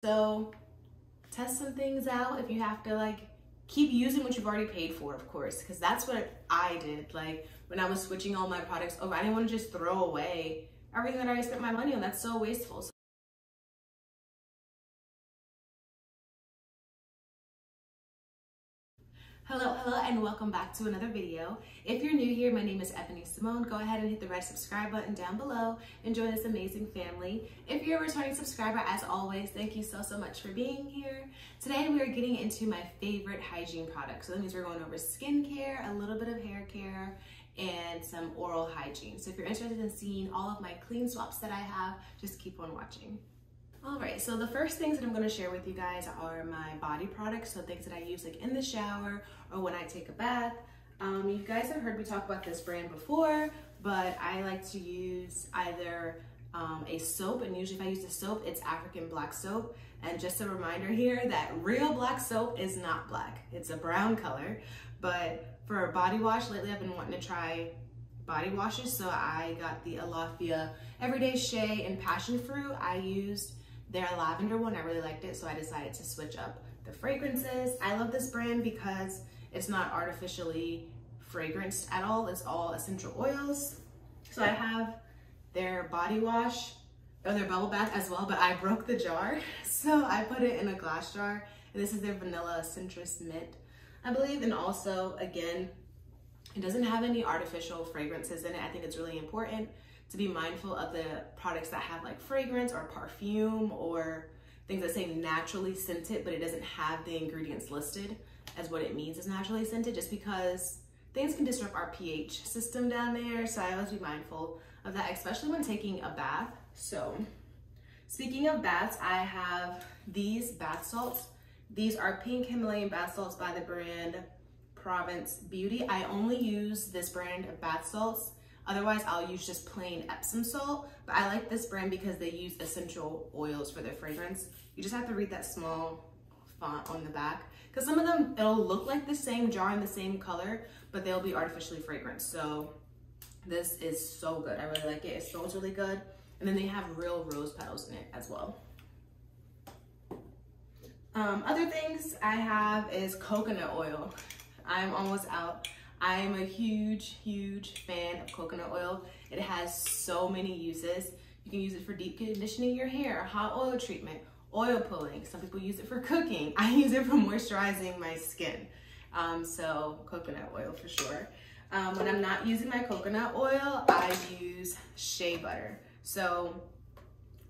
So test some things out if you have to, like, keep using what you've already paid for, of course, because that's what I did. Like, when I was switching all my products over, I didn't want to just throw away everything that I already spent my money on. That's so wasteful. Hello, and welcome back to another video. If you're new here, my name is Ebony Simone. Go ahead and hit the red subscribe button down below and join this amazing family. If you're a returning subscriber, as always, thank you so much for being here. Today we are getting into my favorite hygiene products. So that means we're going over skincare, a little bit of hair care, and some oral hygiene. So if you're interested in seeing all of my clean swaps that I have, just keep on watching. All right, so the first things that I'm going to share with you guys are my body products, so things that I use like in the shower or when I take a bath. You guys have heard me talk about this brand before, but I like to use either a soap, and usually if I use a soap, it's African black soap. And just a reminder here that real black soap is not black, it's a brown color. But for a body wash, lately I've been wanting to try body washes, so I got the Alaffia Everyday Shea and Passion Fruit. I used their lavender one, I really liked it, so I decided to switch up the fragrances. I love this brand because it's not artificially fragranced at all. It's all essential oils. So I have their body wash, or their bubble bath as well, but I broke the jar, so I put it in a glass jar. And this is their vanilla citrus mint, I believe. And also, again, it doesn't have any artificial fragrances in it. I think it's really important to be mindful of the products that have like fragrance or perfume or things that say naturally scented, but it doesn't have the ingredients listed as what it means is naturally scented, just because things can disrupt our pH system down there. So I always be mindful of that, especially when taking a bath. So speaking of baths, I have these bath salts. These are pink Himalayan bath salts by the brand Provence Beauty. I only use this brand of bath salts. Otherwise, I'll use just plain Epsom salt, but I like this brand because they use essential oils for their fragrance. You just have to read that small font on the back, because some of them, it'll look like the same jar and the same color, but they'll be artificially fragranced. So this is so good. I really like it. It smells really good. And then they have real rose petals in it as well. Other things I have is coconut oil. I'm almost out. I am a huge fan of coconut oil. It has so many uses. You can use it for deep conditioning your hair, hot oil treatment, oil pulling. Some people use it for cooking. I use it for moisturizing my skin. So coconut oil for sure. When I'm not using my coconut oil, I use Shea Butter. So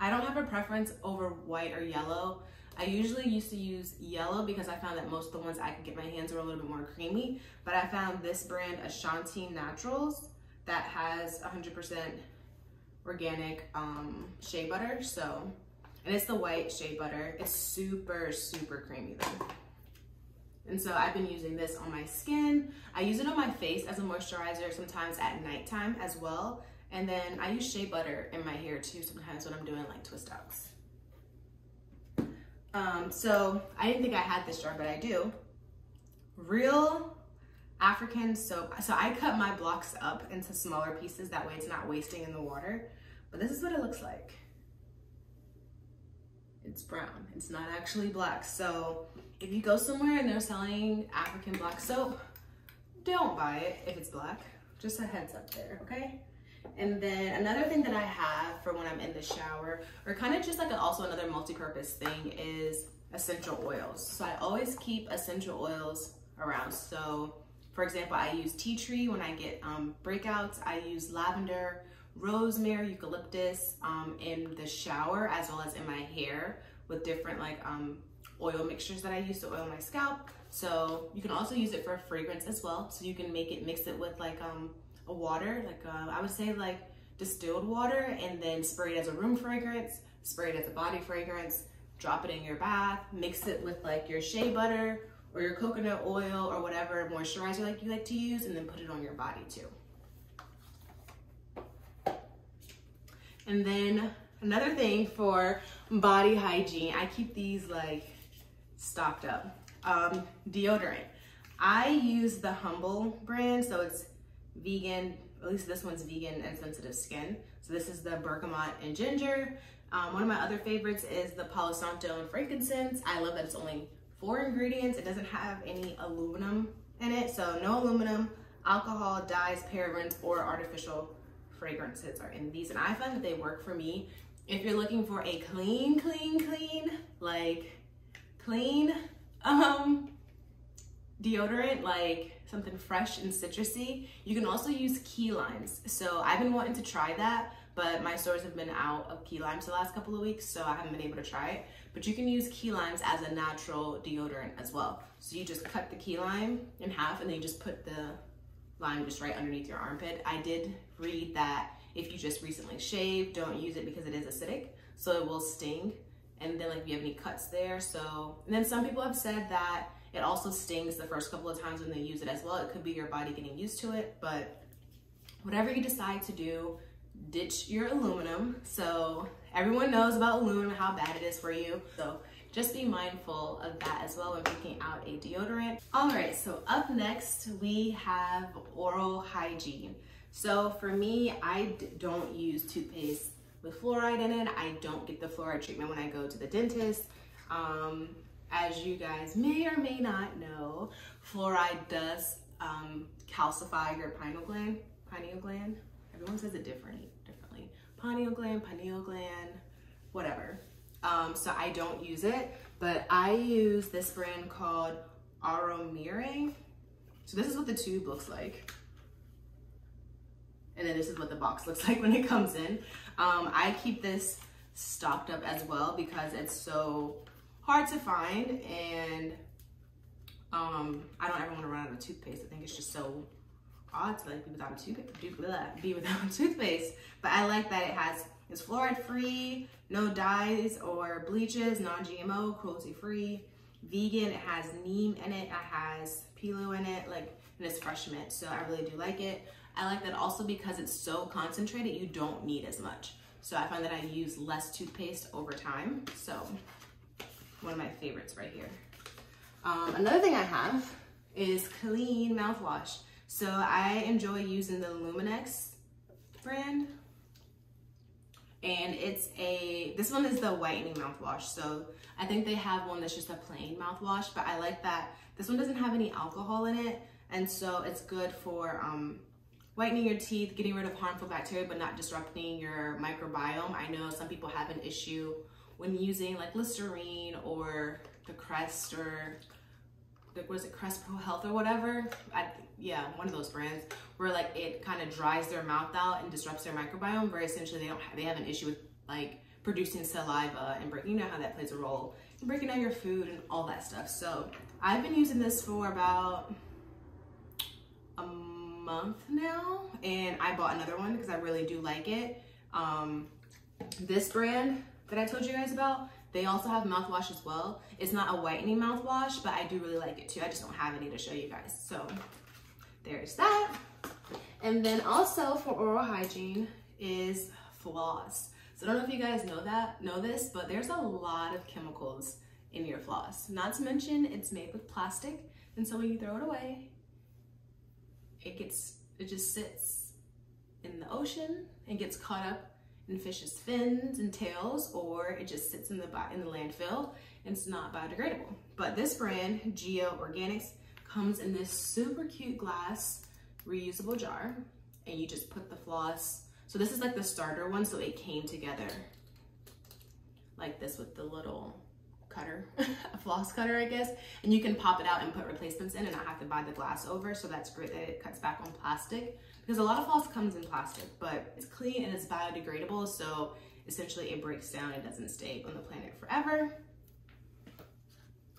I don't have a preference over white or yellow. I usually used to use yellow because I found that most of the ones I could get my hands on were a little bit more creamy, but I found this brand, Ashanti Naturals, that has 100% organic shea butter. So, and it's the white shea butter. It's super creamy though. And so I've been using this on my skin. I use it on my face as a moisturizer, sometimes at nighttime as well. And then I use shea butter in my hair too, sometimes when I'm doing like twist outs. So I didn't think I had this jar, but I do. Real African soap. So I cut my blocks up into smaller pieces, that way it's not wasting in the water. But this is what it looks like. It's brown, it's not actually black. So if you go somewhere and they're selling African black soap, don't buy it if it's black. Just a heads up there, okay? And then another thing that I have for when I'm in the shower, or kind of just like also another multi-purpose thing, is essential oils. So I always keep essential oils around. So for example, I use tea tree when I get breakouts. I use lavender, rosemary, eucalyptus in the shower, as well as in my hair with different like oil mixtures that I use to oil my scalp. So you can also use it for fragrance as well. So you can mix it with like a water, like I would say like distilled water, and then spray it as a room fragrance, spray it as a body fragrance, drop it in your bath, mix it with like your shea butter or your coconut oil or whatever moisturizer like you like to use, and then put it on your body too. And then another thing for body hygiene, I keep these like stocked up. Deodorant. I use the Humble brand, so it's vegan, at least this one's vegan and sensitive skin. So this is the bergamot and ginger. One of my other favorites is the Palo Santo and frankincense. I love that it's only 4 ingredients. It doesn't have any aluminum in it, so no aluminum, alcohol, dyes, parabens, or artificial fragrances are in these, and I find that they work for me. If you're looking for a clean deodorant, like something fresh and citrusy, you can also use key limes. So I've been wanting to try that, but my stores have been out of key limes the last couple of weeks, so I haven't been able to try it. But you can use key limes as a natural deodorant as well. So you just cut the key lime in half and then you just put the lime just right underneath your armpit. I did read that if you just recently shaved, don't use it because it is acidic, so it will sting. And then like if you have any cuts there, and then some people have said that it also stings the first couple of times when they use it as well. It could be your body getting used to it, but whatever you decide to do, ditch your aluminum. So everyone knows about aluminum, how bad it is for you. So just be mindful of that as well when picking out a deodorant. All right, so up next we have oral hygiene. So for me, I don't use toothpaste with fluoride in it. I don't get the fluoride treatment when I go to the dentist. As you guys may or may not know, fluoride does calcify your pineal gland. Everyone says it differently. Pineal gland, whatever. So I don't use it, but I use this brand called Auromere. So this is what the tube looks like. And then this is what the box looks like when it comes in. I keep this stocked up as well because it's so hard to find, and I don't ever want to run out of toothpaste. I think it's just so odd to like be without toothpaste. But I like that it's fluoride free, no dyes or bleaches, non-GMO, cruelty free, vegan. It has neem in it, it has pilu in it, and it's fresh mint. So I really do like it. I like that also because it's so concentrated, you don't need as much. So I find that I use less toothpaste over time. So one of my favorites right here. Another thing I have is clean mouthwash. So I enjoy using the Lumineux brand. And this one is the whitening mouthwash. So I think they have one that's just a plain mouthwash, but I like that this one doesn't have any alcohol in it. And so it's good for whitening your teeth, getting rid of harmful bacteria, but not disrupting your microbiome. I know some people have an issue when using like Listerine or the Crest or Crest Pro Health or whatever. Yeah, one of those brands where like it kind of dries their mouth out and disrupts their microbiome, where essentially they have an issue with like producing saliva and breaking, you know how that plays a role in breaking down your food and all that stuff. So I've been using this for about a month now, and I bought another one because I really do like it. This brand that I told you guys about, they also have mouthwash as well. It's not a whitening mouthwash, but I do really like it too. I just don't have any to show you guys. So there's that. And then also for oral hygiene is floss. So I don't know if you guys know this, but there's a lot of chemicals in your floss. Not to mention it's made with plastic, and so when you throw it away, it just sits in the ocean and gets caught up in fish's fins and tails, or it just sits in the landfill and it's not biodegradable. But this brand, Georganics, comes in this super cute glass reusable jar, and you just put the floss. So this is like the starter one, so it came together like this with the little cutter, a floss cutter, I guess, and you can pop it out and put replacements in and not have to buy the glass over. So that's great that it cuts back on plastic, because a lot of floss comes in plastic, but it's clean and it's biodegradable, so essentially it breaks down and doesn't stay on the planet forever.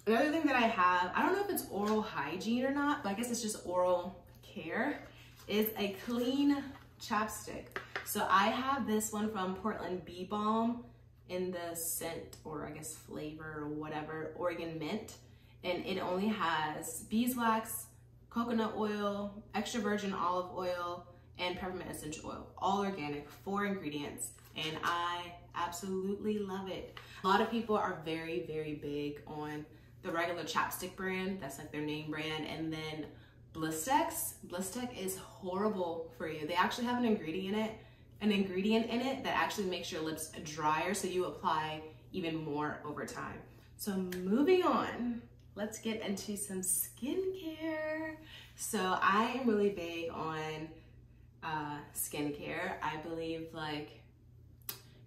Another thing that I have, I don't know if it's oral hygiene or not, but I guess it's just oral care, is a clean chapstick. So I have this one from Portland, Bee Balm, in the scent, or I guess flavor or whatever, Oregon Mint, and it only has beeswax, coconut oil, extra virgin olive oil, and peppermint essential oil, all organic, 4 ingredients, and I absolutely love it. A lot of people are very, very big on the regular chapstick brand, that's like their name brand, and then Blistex is horrible for you. They actually have an ingredient in it an ingredient in it that actually makes your lips drier, so you apply even more over time. So moving on, let's get into some skincare. So I am really big on skincare. I believe like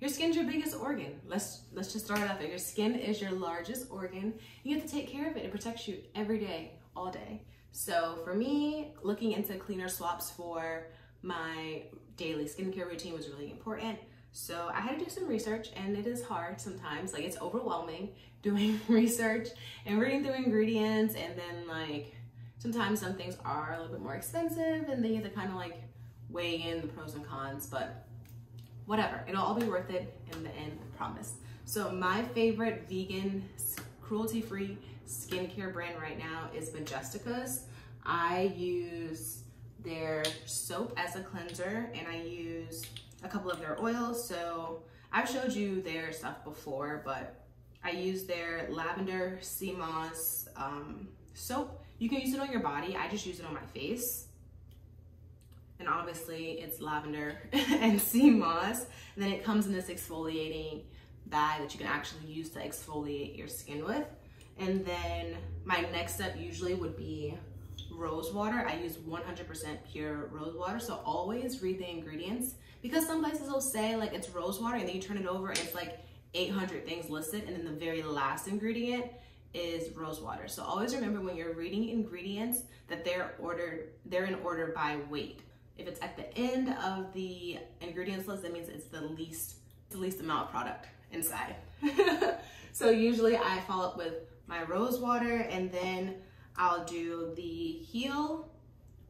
your skin's your biggest organ. Let's just start out there. Your skin is your largest organ. You have to take care of it. It protects you every day, all day. So for me, looking into cleaner swaps for my daily skincare routine was really important. So I had to do some research, and it is hard sometimes. Like, it's overwhelming doing research and reading through ingredients, and then like sometimes some things are a little bit more expensive, and then you have to kind of like weigh in the pros and cons, but whatever, it'll all be worth it in the end, I promise. So my favorite vegan, cruelty-free skincare brand right now is Majestica's. I use their soap as a cleanser, and I use a couple of their oils. So I've showed you their stuff before, but I use their Lavender Sea Moss soap. You can use it on your body. I just use it on my face. And obviously it's lavender and sea moss. And then it comes in this exfoliating bag that you can actually use to exfoliate your skin with. And then my next step usually would be rose water. I use 100% pure rose water. So always read the ingredients, because some places will say like it's rose water, and then you turn it over and it's like 800 things listed, and then the very last ingredient is rose water. So always remember when you're reading ingredients that they're in order by weight. If it's at the end of the ingredients list, that means it's the least amount of product inside. So usually I follow up with my rose water, and then I'll do the heel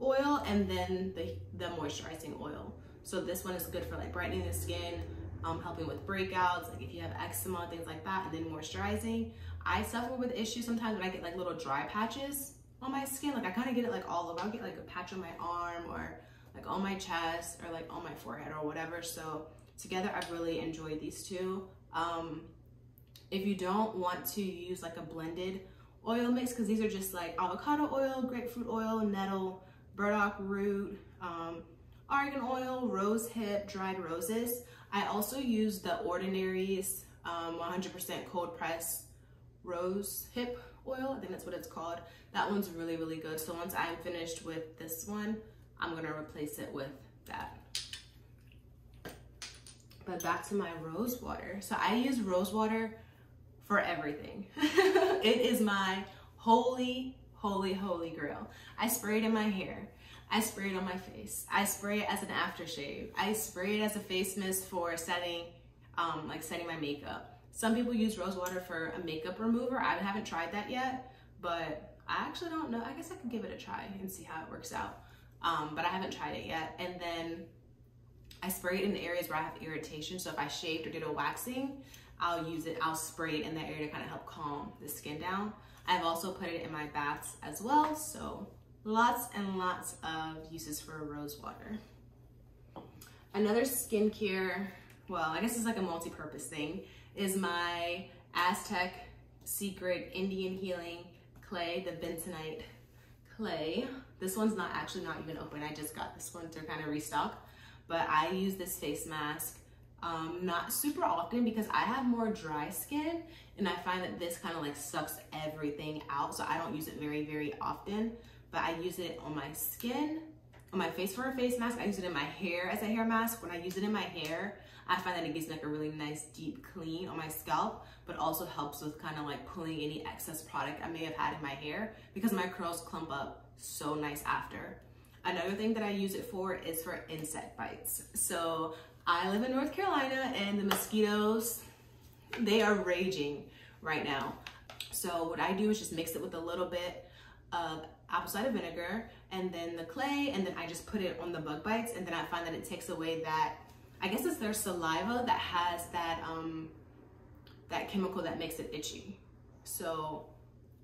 oil, and then the moisturizing oil. So this one is good for like brightening the skin, helping with breakouts, like if you have eczema, things like that, and then moisturizing. I suffer with issues sometimes when I get like little dry patches on my skin. Like I kind of get it like all over. I'll get like a patch on my arm, or like on my chest, or like on my forehead or whatever. So together I've really enjoyed these two. If you don't want to use like a blended oil mix, because these are just like avocado oil, grapefruit oil, nettle, burdock root, argan oil, rose hip, dried roses. I also use the Ordinary's 100% cold pressed rose hip oil. I think that's what it's called. That one's really, really good. So once I'm finished with this one, I'm gonna replace it with that. But back to my rose water. So I use rose water for everything. It is my holy, holy, holy grail. I spray it in my hair. I spray it on my face. I spray it as an aftershave. I spray it as a face mist for setting, like setting my makeup. Some people use rose water for a makeup remover. I haven't tried that yet, but I actually don't know. I guess I could give it a try and see how it works out. But I haven't tried it yet. And then I spray it in the areas where I have irritation. So if I shaved or did a waxing, I'll use it, I'll spray it in that area to kind of help calm the skin down. I've also put it in my baths as well. So lots and lots of uses for rose water. Another skincare, well, I guess it's like a multi-purpose thing, is my Aztec Secret Indian Healing Clay, the bentonite clay. This one's not even open. I just got this one to kind of restock. But I use this face mask not super often because I have more dry skin, and I find that this kind of like sucks everything out. So I don't use it very, very often, but I use it on my skin, on my face for a face mask. I use it in my hair as a hair mask. When I use it in my hair, I find that it gives like a really nice deep clean on my scalp, but also helps with kind of like pulling any excess product I may have had in my hair, because my curls clump up so nice after. Another thing that I use it for is for insect bites. So I live in North Carolina, and the mosquitoes, they are raging right now. So what I do is just mix it with a little bit of apple cider vinegar and then the clay, and then I just put it on the bug bites, and then I find that it takes away that, I guess it's their saliva that has that that chemical that makes it itchy. So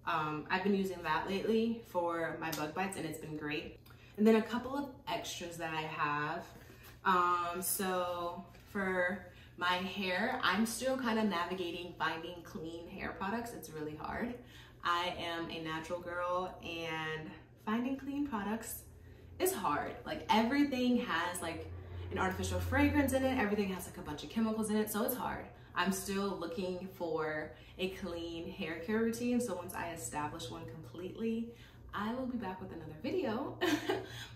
I've been using that lately for my bug bites, and it's been great. And then a couple of extras that I have. So for my hair, I'm still kind of navigating finding clean hair products. It's really hard. I am a natural girl, and finding clean products is hard. Like everything has like, an artificial fragrance in it. Everything has like a bunch of chemicals in it, so it's hard. I'm still looking for a clean hair care routine, so once I establish one completely, I will be back with another video.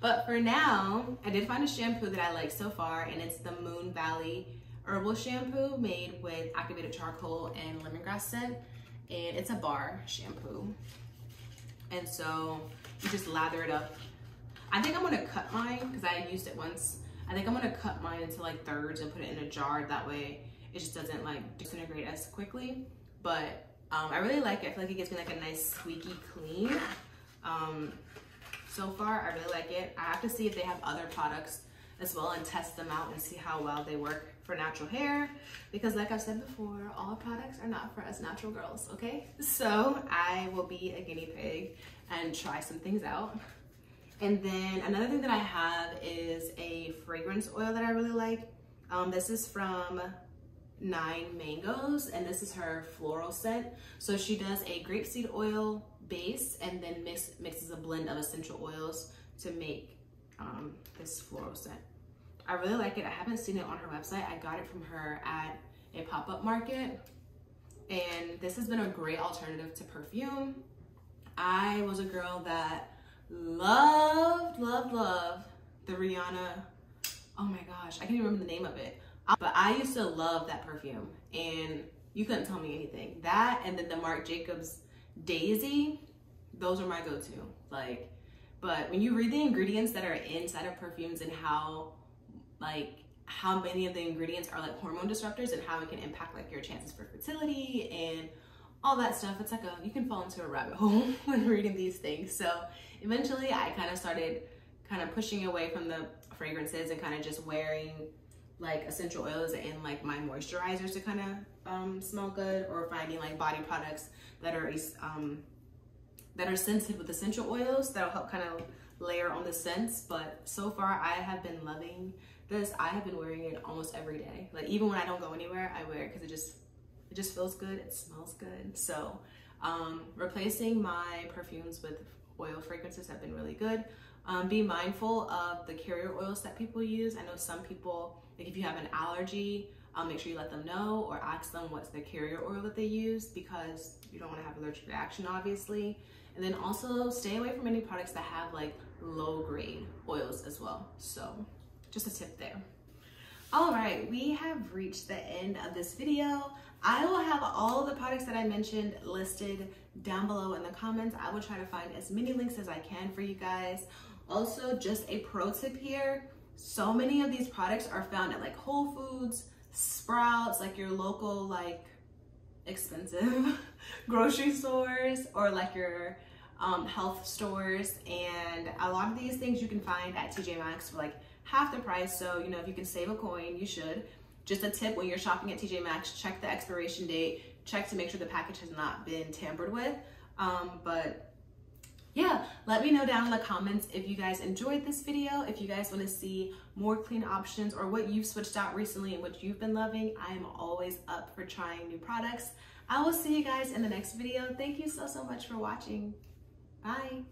But for now, I did find a shampoo that I like so far, and it's the Moon Valley Herbal Shampoo made with activated charcoal and lemongrass scent, and it's a bar shampoo. And so you just lather it up. I think I'm gonna cut mine because I used it once. I think I'm gonna cut mine into like thirds and put it in a jar. That way it just doesn't like disintegrate as quickly. But I really like it. I feel like it gives me like a nice squeaky clean. So far, I really like it. I have to see if they have other products as well and test them out and see how well they work for natural hair. Because like I've said before, all products are not for us natural girls, okay? So I will be a guinea pig and try some things out. And then another thing that I have is a fragrance oil that I really like. This is from 9 Mangoes, and this is her floral scent. So she does a grapeseed oil base and then mixes a blend of essential oils to make this floral scent. I really like it. I haven't seen it on her website. I got it from her at a pop-up market, and this has been a great alternative to perfume. I was a girl that loved the Rihanna, oh my gosh, I can't even remember the name of it, but I used to love that perfume, and you couldn't tell me anything. That and then the Marc Jacobs Daisy, those are my go-to. Like, but when you read the ingredients that are inside of perfumes and how many of the ingredients are like hormone disruptors and how it can impact like your chances for fertility and all that stuff, it's like you can fall into a rabbit hole when reading these things. So eventually I kind of started pushing away from the fragrances and kind of just wearing like essential oils and like my moisturizers to kind of smell good, or finding like body products that are scented with essential oils that'll help kind of layer on the scents. But so far I have been loving this. I have been wearing it almost every day. Like even when I don't go anywhere, I wear it because it just feels good, it smells good. So replacing my perfumes with oil fragrances have been really good. Be mindful of the carrier oils that people use. I know some people, like if you have an allergy, make sure you let them know or ask them what's the carrier oil that they use, because you don't want to have an allergic reaction, obviously. And then also stay away from any products that have like low grade oils as well. So just a tip there. All right, we have reached the end of this video. I will have all the products that I mentioned listed down below in the comments. I will try to find as many links as I can for you guys. Also, just a pro tip here, so many of these products are found at like Whole Foods, Sprouts, like your local like expensive grocery stores, or like your health stores. And a lot of these things you can find at TJ Maxx for like half the price. So, you know, if you can save a coin, you should. Just a tip, when you're shopping at TJ Maxx, check the expiration date, check to make sure the package has not been tampered with. But yeah, let me know down in the comments if you guys enjoyed this video, if you guys want to see more clean options, or what you've switched out recently and what you've been loving. I am always up for trying new products. I will see you guys in the next video. Thank you so much for watching. Bye.